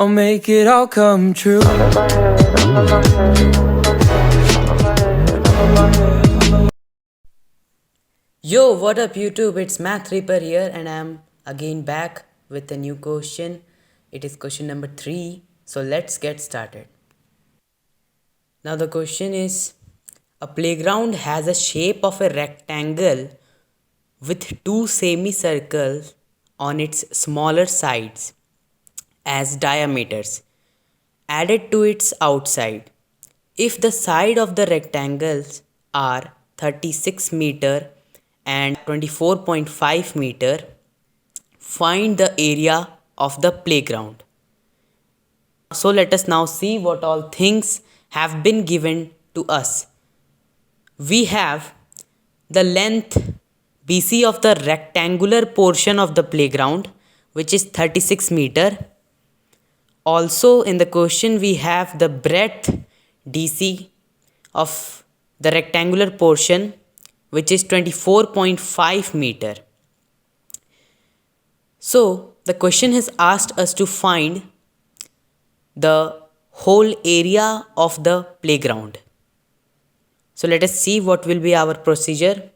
I'll make it all come true. Yo, what up YouTube? It's Math Reaper here and I'm again back with a new question. It is question number 3. So let's get started. Now the question is, a playground has a shape of a rectangle with two semicircles on its smaller sides as diameters added to its outside. If the side of the rectangles are 36 meter and 24.5 meter, find the area of the playground. So let us now see what all things have been given to us. We have the length BC of the rectangular portion of the playground, which is 36 meter. Also in the question we have the breadth DC of the rectangular portion, which is 24.5 meter. So the question has asked us to find the whole area of the playground. So let us see what will be our procedure.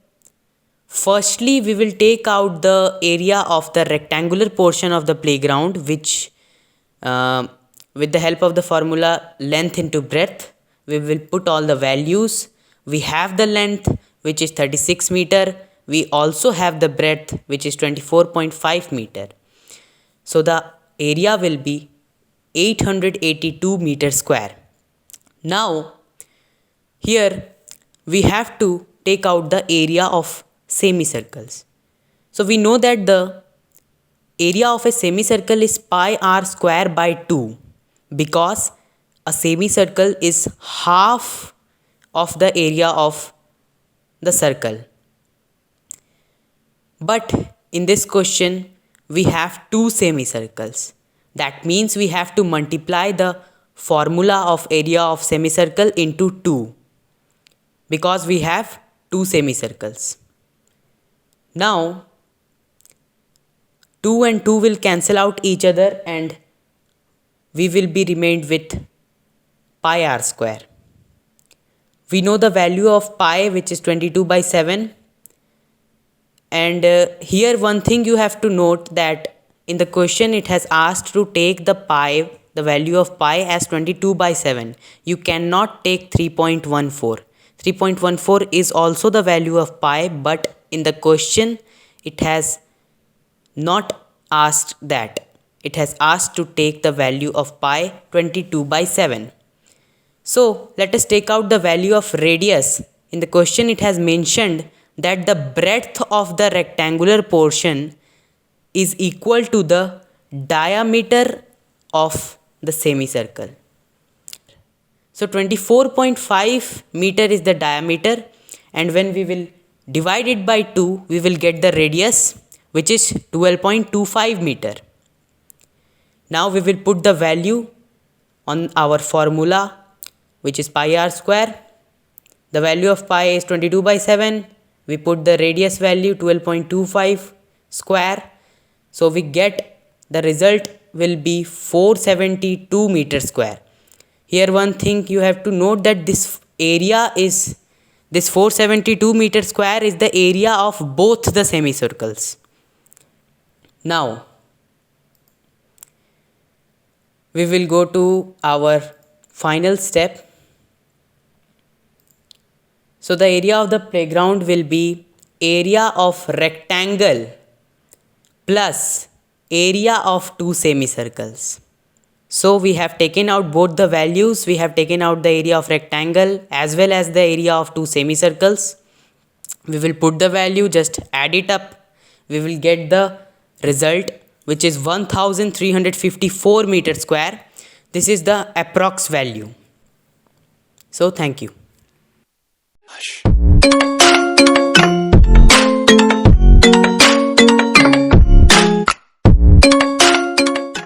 Firstly, we will take out the area of the rectangular portion of the playground, which with the help of the formula length into breadth, we will put all the values. We have the length, which is 36 meter. We also have the breadth, which is 24.5 meter. So the area will be 882 meter square. Now here we have to take out the area of semicircles. So we know that the area of a semicircle is pi r square by 2, because a semicircle is half of the area of the circle. But in this question we have two semicircles. That means we have to multiply the formula of area of semicircle into 2, because we have two semicircles. Now 2 and 2 will cancel out each other and we will be remained with pi r square. We know the value of pi, which is 22 by 7. And here one thing you have to note, that in the question it has asked to take the value of pi as 22 by 7. You cannot take 3.14. 3.14 is also the value of pi, but in the question it has not asked that. It has asked to take the value of pi 22 by 7. So let us take out the value of radius. In the question it has mentioned that the breadth of the rectangular portion is equal to the diameter of the semicircle. So 24.5 meter is the diameter, and when we will divide it by 2, we will get the radius, which is 12.25 meter. Now we will put the value on our formula, which is pi r square. The value of pi is 22 by 7. We put the radius value 12.25 square. So we get the result will be 472 meter square. Here one thing you have to note, that this 472 meter square is the area of both the semicircles. Now we will go to our final step. So the area of the playground will be area of rectangle plus area of two semicircles. So we have taken out both the values. We have taken out the area of rectangle as well as the area of two semicircles. We will put the value, just add it up. We will get the result, which is 1354 meter square. This is the approx value. So thank you.